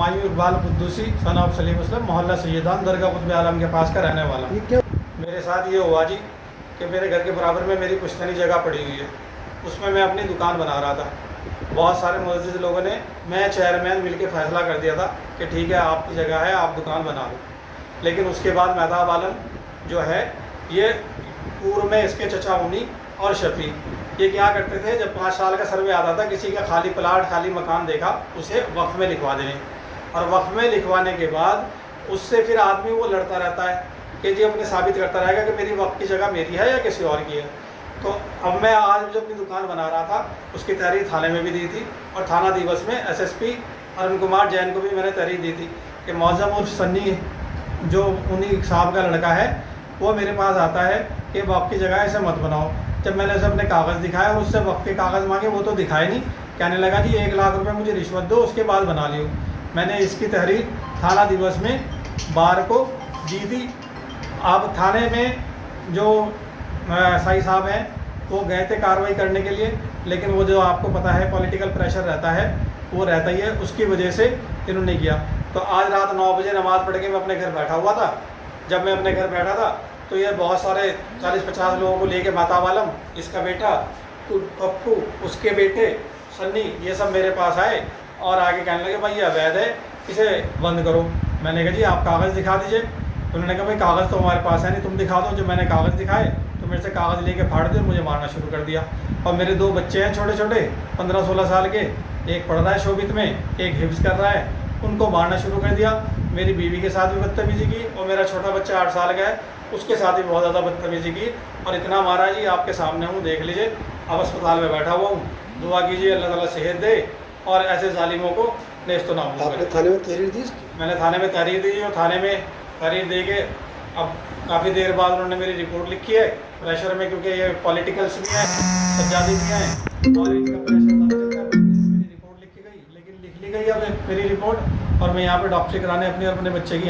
Humayun Iqbal Quddusi son of Salim Aslam, मोहल्ला सैयदान, दरगाह कुतुब आलम के पास का रहने वाला। ये क्या? मेरे साथ ये हुआ जी कि मेरे घर के बराबर में मेरी पुश्तैनी जगह पड़ी हुई है, उसमें मैं अपनी दुकान बना रहा था। बहुत सारे मुअज़्ज़िज़ लोगों ने, मैं चेयरमैन मिल के फ़ैसला कर दिया था कि ठीक है आपकी जगह है, आप दुकान बना लो। लेकिन उसके बाद मेहताब आलम जो है, ये पूर्व में इसके चचा उन्नी और शफ़ी ये क्या करते थे, जब 5 साल का सर्वे आता था, किसी का खाली प्लाट खाली मकान देखा उसे वक्फ में लिखवा देने, और वक्फ में लिखवाने के बाद उससे फिर आदमी वो लड़ता रहता है कि जी अपने साबित करता रहेगा कि मेरी वक्फ की जगह मेरी है या किसी और की है। तो अब मैं आज जो अपनी दुकान बना रहा था उसकी तहरीर थाने में भी दी थी, और थाना दिवस में SSP अरुण कुमार जैन को भी मैंने तहरीर दी थी कि मौज़म उर्फ सन्नी जो उन्हीं साहब का लड़का है, वो मेरे पास आता है कि वक्फ की जगह ऐसे मत बनाओ। जब मैंने उसे अपने कागज़ दिखाया और उससे वक्फ के कागज़ मांगे, वो तो दिखाए नहीं, कहने लगा जी 1 लाख रुपए मुझे रिश्वत दो, उसके बाद बना लियो। मैंने इसकी तहरीर थाना दिवस में बार को दी थी। अब थाने में जो SI साहब हैं वो गए थे कार्रवाई करने के लिए, लेकिन वो जो आपको पता है पॉलिटिकल प्रेशर रहता है, वो रहता ही है, उसकी वजह से इन्होंने किया। तो आज रात 9 बजे नमाज़ पढ़ के मैं अपने घर बैठा हुआ था। जब मैं अपने घर बैठा था तो ये बहुत सारे 40-50 लोगों को लेके मेहताब आलम, इसका बेटा पप्पू, उसके बेटे सन्नी, ये सब मेरे पास आए और आगे कहने लगे भाई ये अवैध है, इसे बंद करो। मैंने कहा जी आप कागज़ दिखा दीजिए। उन्होंने कहा भाई कागज़ तो हमारे पास है नहीं, तुम दिखा दो। जो मैंने कागज़ दिखाए तो मेरे से कागज़ लेके फाड़ दिए, मुझे मारना शुरू कर दिया। और मेरे 2 बच्चे हैं छोटे छोटे 15-16 साल के, एक पढ़ रहा है शोभित में, एक हिफ्ज़ कर रहा है, उनको मारना शुरू कर दिया। मेरी बीवी के साथ भी बदतमीज़ी की, और मेरा छोटा बच्चा 8 साल का है, उसके साथ भी बहुत ज़्यादा बदतमीज़ी की, और इतना मारा जी आपके सामने हूँ, देख लीजिए। अब अस्पताल में बैठा हुआ हूँ, दुआ कीजिए अल्लाह ताला सेहत दे और ऐसे जालिमों को नेस्तो नाबूद करे। आपने थाने में तहरीर दी इसकी? मैंने थाने में तहरीर दी, और थाने में तहरीर दे के अब काफ़ी देर बाद उन्होंने मेरी रिपोर्ट लिखी है प्रेशर में, क्योंकि ये पॉलिटिकल्स भी हैं, सज्जादी भी हैं, और इनका प्रेशर ज़्यादा चलता है। मेरी रिपोर्ट लिखी गई, लेकिन लिख ली गई अब मेरी रिपोर्ट, और मैं यहाँ पे डॉक्टरी कराने अपने और अपने बच्चे की